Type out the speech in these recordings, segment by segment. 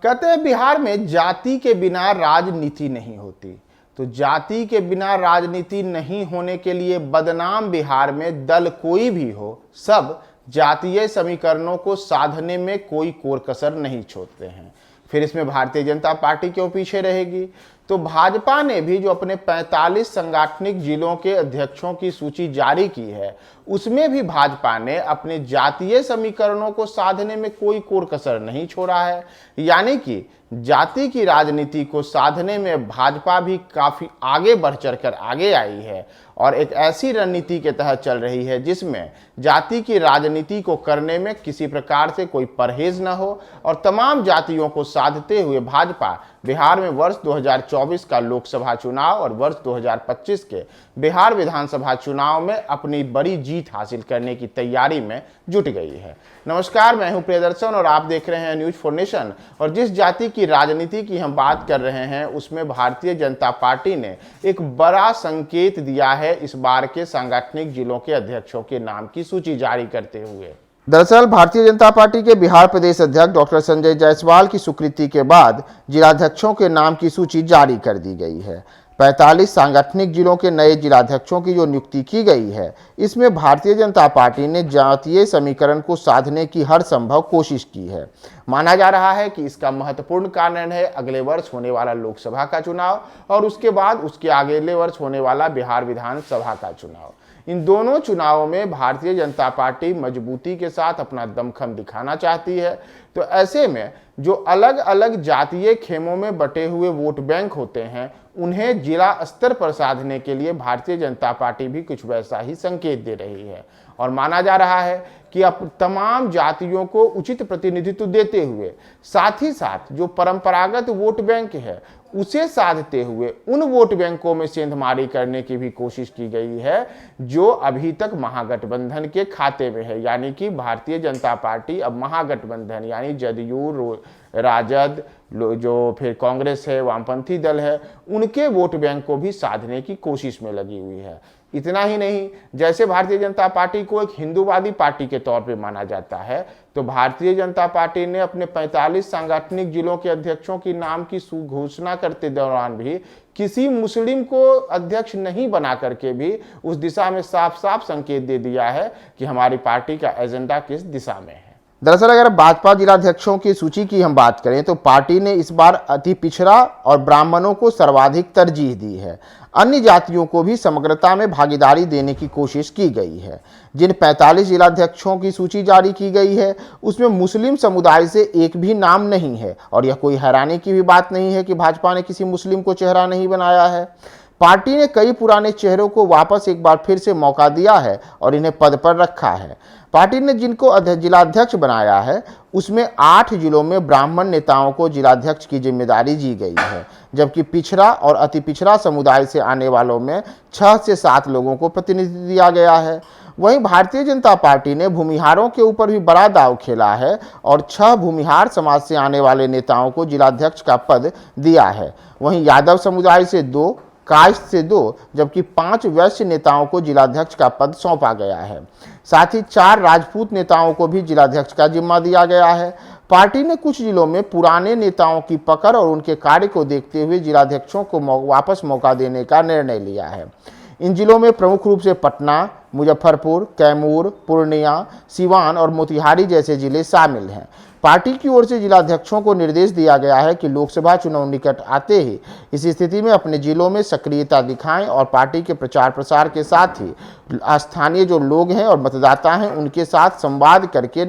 कहते हैं बिहार में जाति के बिना राजनीति नहीं होती। तो जाति के बिना राजनीति नहीं होने के लिए बदनाम बिहार में दल कोई भी हो, सब जातीय समीकरणों को साधने में कोई कोर कसर नहीं छोड़ते हैं। फिर इसमें भारतीय जनता पार्टी क्यों पीछे रहेगी? तो भाजपा ने भी जो अपने 45 सांगठनिक जिलों के अध्यक्षों की सूची जारी की है, उसमें भी भाजपा ने अपने जातीय समीकरणों को साधने में कोई कोर कसर नहीं छोड़ा है। यानी कि जाति की राजनीति को साधने में भाजपा भी काफी आगे बढ़ चढ़कर आगे आई है और एक ऐसी रणनीति के तहत चल रही है जिसमें जाति की राजनीति को करने में किसी प्रकार से कोई परहेज न हो और तमाम जातियों को साधते हुए भाजपा बिहार में वर्ष 2024 का लोकसभा चुनाव और वर्ष 2025 के बिहार विधानसभा चुनाव में अपनी बड़ी जीत हासिल करने की तैयारी में जुट गई है। नमस्कार, मैं हूं प्रियदर्शन और आप देख रहे हैं न्यूज फॉर नेशन। और जिस जाति की राजनीति की हम बात कर रहे हैं उसमें भारतीय जनता पार्टी ने एक बड़ा संकेत दिया है इस बार के सांगठनिक जिलों के अध्यक्षों के नाम की सूची जारी करते हुए। दरअसल भारतीय जनता पार्टी के बिहार प्रदेश अध्यक्ष डॉक्टर संजय जायसवाल की स्वीकृति के बाद जिलाध्यक्षों के नाम की सूची जारी कर दी गई है। 45 सांगठनिक जिलों के नए जिलाध्यक्षों की जो नियुक्ति की गई है, इसमें भारतीय जनता पार्टी ने जातीय समीकरण को साधने की हर संभव कोशिश की है। माना जा रहा है कि इसका महत्वपूर्ण कारण है अगले वर्ष होने वाला लोकसभा का चुनाव और उसके बाद उसके अगले वर्ष होने वाला बिहार विधानसभा का चुनाव। इन दोनों चुनावों में भारतीय जनता पार्टी मजबूती के साथ अपना दमखम दिखाना चाहती है। तो ऐसे में जो अलग अलग जातीय खेमों में बटे हुए वोट बैंक होते हैं, उन्हें जिला स्तर पर साधने के लिए भारतीय जनता पार्टी भी कुछ वैसा ही संकेत दे रही है। और माना जा रहा है कि अब तमाम जातियों को उचित प्रतिनिधित्व देते हुए साथ ही साथ जो परंपरागत वोट बैंक है उसे साधते हुए उन वोट बैंकों में सेंधमारी करने की भी कोशिश की गई है जो अभी तक महागठबंधन के खाते में है। यानी कि भारतीय जनता पार्टी अब महागठबंधन यानी जदयू, राजद, जो फिर कांग्रेस है, वामपंथी दल है, उनके वोट बैंक को भी साधने की कोशिश में लगी हुई है। इतना ही नहीं, जैसे भारतीय जनता पार्टी को एक हिंदूवादी पार्टी के तौर पे माना जाता है, तो भारतीय जनता पार्टी ने अपने 45 सांगठनिक जिलों के अध्यक्षों की नाम की घोषणा करते दौरान भी किसी मुस्लिम को अध्यक्ष नहीं बना करके भी उस दिशा में साफ साफ संकेत दे दिया है कि हमारी पार्टी का एजेंडा किस दिशा में है। दरअसल अगर भाजपा जिलाध्यक्षों की सूची की हम बात करें तो पार्टी ने इस बार अति पिछड़ा और ब्राह्मणों को सर्वाधिक तरजीह दी है। अन्य जातियों को भी समग्रता में भागीदारी देने की कोशिश की गई है। जिन 45 जिलाध्यक्षों की सूची जारी की गई है उसमें मुस्लिम समुदाय से एक भी नाम नहीं है और यह कोई हैरानी की भी बात नहीं है कि भाजपा ने किसी मुस्लिम को चेहरा नहीं बनाया है। पार्टी ने कई पुराने चेहरों को वापस एक बार फिर से मौका दिया है और इन्हें पद पर रखा है। पार्टी ने जिनको जिलाध्यक्ष बनाया है उसमें 8 जिलों में ब्राह्मण नेताओं को जिलाध्यक्ष की जिम्मेदारी दी गई है, जबकि पिछड़ा और अति पिछड़ा समुदाय से आने वालों में 6 से 7 लोगों को प्रतिनिधित्व दिया गया है। वहीं भारतीय जनता पार्टी ने भूमिहारों के ऊपर भी बड़ा दांव खेला है और 6 भूमिहार समाज से आने वाले नेताओं को जिलाध्यक्ष का पद दिया है। वहीं यादव समुदाय से 2, कायस्थ से 2, जबकि 5 वैश्य नेताओं को जिलाध्यक्ष का पद सौंपा गया है। साथ ही 4 राजपूत नेताओं को भी जिलाध्यक्ष का जिम्मा दिया गया है। पार्टी ने कुछ जिलों में पुराने नेताओं की पकड़ और उनके कार्य को देखते हुए जिलाध्यक्षों को वापस मौका देने का निर्णय लिया है। इन जिलों में प्रमुख रूप से पटना, मुजफ्फरपुर, कैमूर, पूर्णिया, सिवान और मोतिहारी जैसे जिले शामिल हैं। पार्टी की ओर से जिलाध्यक्षों को निर्देश दिया गया है कि लोकसभा चुनाव निकट आते ही इस स्थिति में अपने जिलों में सक्रियता दिखाएं और पार्टी के प्रचार प्रसार के साथ ही स्थानीय जो लोग हैं और मतदाता हैं उनके साथ संवाद करके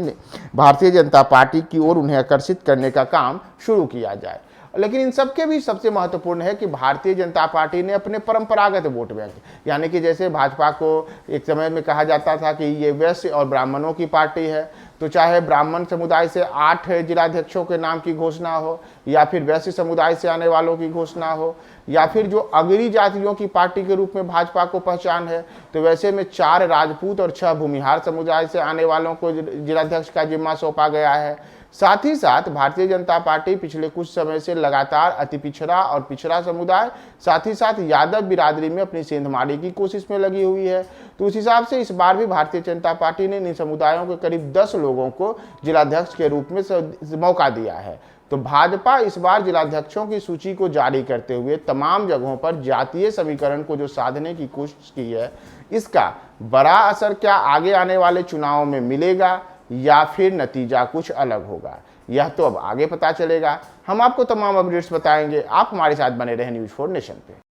भारतीय जनता पार्टी की ओर उन्हें आकर्षित करने का काम शुरू किया जाए। लेकिन इन सबके भी सबसे महत्वपूर्ण है कि भारतीय जनता पार्टी ने अपने परंपरागत वोट बैंक, यानी कि जैसे भाजपा को एक समय में कहा जाता था कि ये वैश्य और ब्राह्मणों की पार्टी है, तो चाहे ब्राह्मण समुदाय से 8 जिलाध्यक्षों के नाम की घोषणा हो या फिर वैश्य समुदाय से आने वालों की घोषणा हो या फिर जो अगरी जातियों की पार्टी के रूप में भाजपा को पहचान है, तो वैसे में 4 राजपूत और 6 भूमिहार समुदाय से आने वालों को जिलाध्यक्ष का जिम्मा सौंपा गया है। साथ ही साथ भारतीय जनता पार्टी पिछले कुछ समय से लगातार अति पिछड़ा और पिछड़ा समुदाय, साथ ही साथ यादव बिरादरी में अपनी सेंधमारी की कोशिश में लगी हुई है। तो उस हिसाब से इस बार भी भारतीय जनता पार्टी ने इन समुदायों के करीब 10 लोगों को जिलाध्यक्ष के रूप में मौका दिया है। तो भाजपा इस बार जिलाध्यक्षों की सूची को जारी करते हुए तमाम जगहों पर जातीय समीकरण को जो साधने की कोशिश की है, इसका बड़ा असर क्या आगे आने वाले चुनावों में मिलेगा या फिर नतीजा कुछ अलग होगा, यह तो अब आगे पता चलेगा। हम आपको तमाम अपडेट्स बताएंगे। आप हमारे साथ बने रहें न्यूज़ 4 नेशन पे।